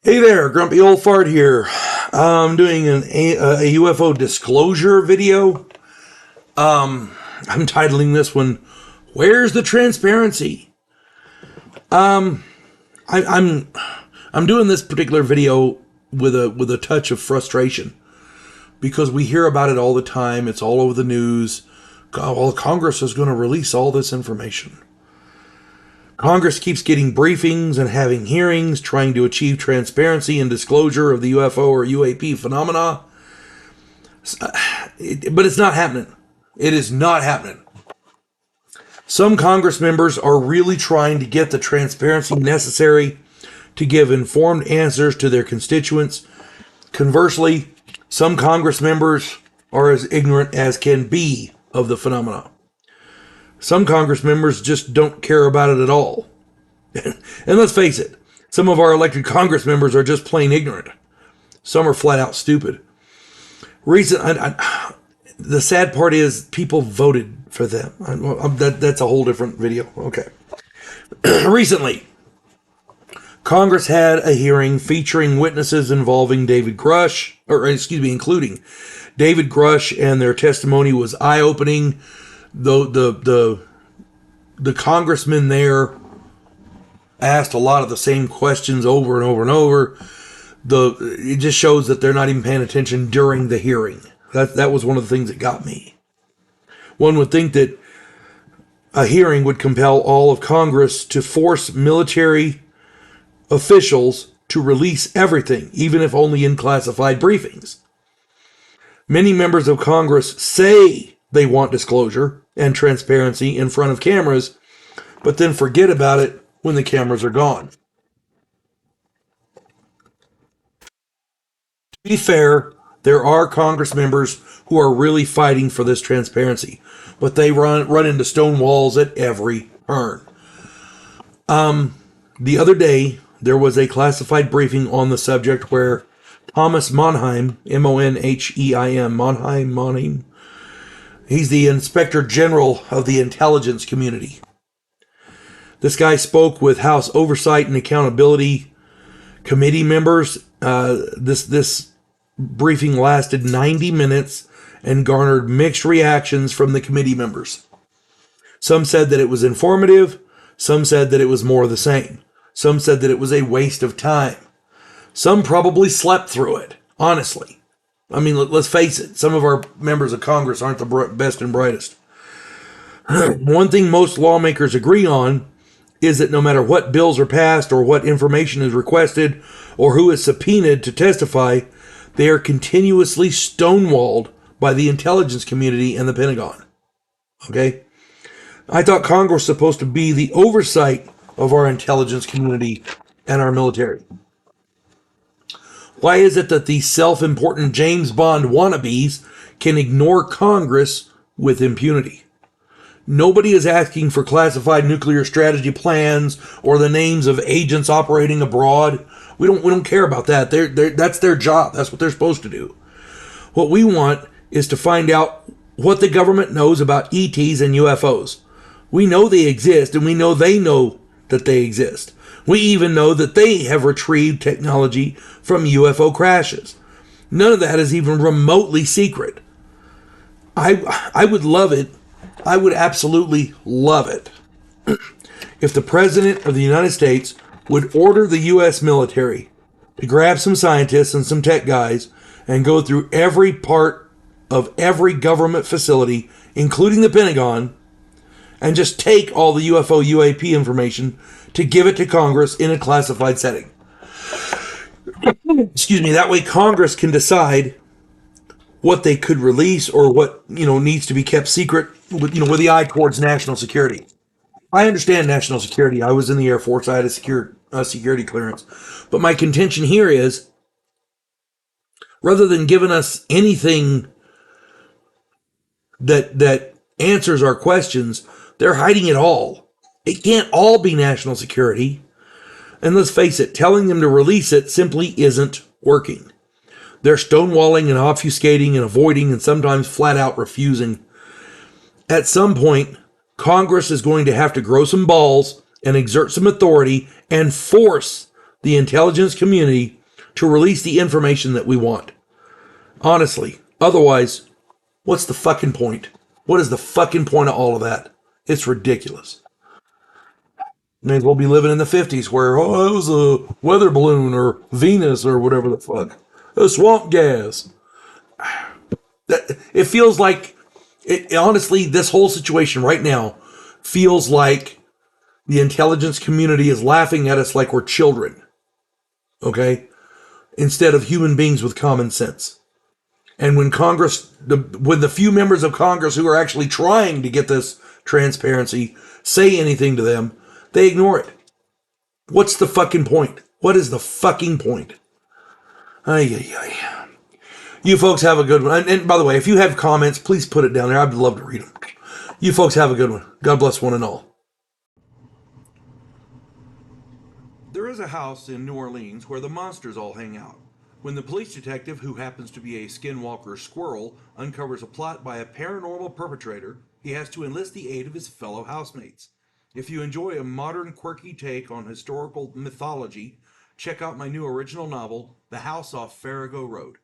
Hey there, Grumpy Old Fart here. I'm doing a UFO disclosure video. I'm titling this one, "Where's the Transparency?" I'm doing this particular video with a touch of frustration because we hear about it all the time. It's all over the news. Well, Congress is going to release all this information. Congress keeps getting briefings and having hearings trying to achieve transparency and disclosure of the UFO or UAP phenomena. But it's not happening. It is not happening. Some Congress members are really trying to get the transparency necessary to give informed answers to their constituents. Conversely, some Congress members are as ignorant as can be of the phenomena. Some Congress members just don't care about it at all. And let's face it, some of our elected Congress members are just plain ignorant. Some are flat out stupid. The sad part is people voted for them. That's a whole different video. Okay. Recently, Congress had a hearing featuring witnesses involving including David Grush, and their testimony was eye-opening. The congressman there asked a lot of the same questions over and over and over. It just shows that they're not even paying attention during the hearing. That was one of the things that got me. One would think that a hearing would compel all of Congress to force military officials to release everything, even if only in classified briefings. Many members of Congress say they want disclosure and transparency in front of cameras, but then forget about it when the cameras are gone. To be fair, there are Congress members who are really fighting for this transparency, but they run into stone walls at every turn. The other day, there was a classified briefing on the subject where Thomas Monheim, Monheim, Monheim, he's the Inspector General of the intelligence community. This guy spoke with House Oversight and Accountability Committee members. This briefing lasted 90 minutes and garnered mixed reactions from the committee members. Some said that it was informative. Some said that it was more of the same. Some said that it was a waste of time. Some probably slept through it, honestly. I mean, let's face it, some of our members of Congress aren't the best and brightest. One thing most lawmakers agree on is that no matter what bills are passed or what information is requested or who is subpoenaed to testify, they are continuously stonewalled by the intelligence community and the Pentagon. Okay? I thought Congress was supposed to be the oversight of our intelligence community and our military. Why is it that these self-important James Bond wannabes can ignore Congress with impunity? Nobody is asking for classified nuclear strategy plans or the names of agents operating abroad. We don't care about that. That's their job. That's what they're supposed to do. What we want is to find out what the government knows about ETs and UFOs. We know they exist, and we know they know that they exist. We even know that they have retrieved technology from UFO crashes. None of that is even remotely secret. I would love it. I would absolutely love it if the President of the United States would order the U.S. military to grab some scientists and some tech guys and go through every part of every government facility, including the Pentagon, and just take all the UFO UAP information to give it to Congress in a classified setting. Excuse me. That way Congress can decide what they could release or what, needs to be kept secret with the eye towards national security. I understand national security. I was in the Air Force. I had a security clearance. But my contention here is, rather than giving us anything that answers our questions, they're hiding it all. It can't all be national security. And let's face it, telling them to release it simply isn't working. They're stonewalling and obfuscating and avoiding and sometimes flat out refusing. At some point, Congress is going to have to grow some balls and exert some authority and force the intelligence community to release the information that we want. Honestly. Otherwise, what's the fucking point? What is the fucking point of all of that? It's ridiculous. May as well be living in the 50s where, oh, it was a weather balloon or Venus or whatever the fuck. A swamp gas. It feels like, honestly, this whole situation right now feels like the intelligence community is laughing at us like we're children. Okay? Instead of human beings with common sense. And when when the few members of Congress who are actually trying to get this transparency say anything to them, they ignore it. What's the fucking point? What is the fucking point? Ay, ay, ay. You folks have a good one. And by the way, if you have comments, please put it down there. I'd love to read them. You folks have a good one. God bless one and all. There is a house in New Orleans where the monsters all hang out. When the police detective, who happens to be a skinwalker squirrel, uncovers a plot by a paranormal perpetrator, he has to enlist the aid of his fellow housemates. If you enjoy a modern, quirky take on historical mythology, check out my new original novel, The House Off Farrago Road.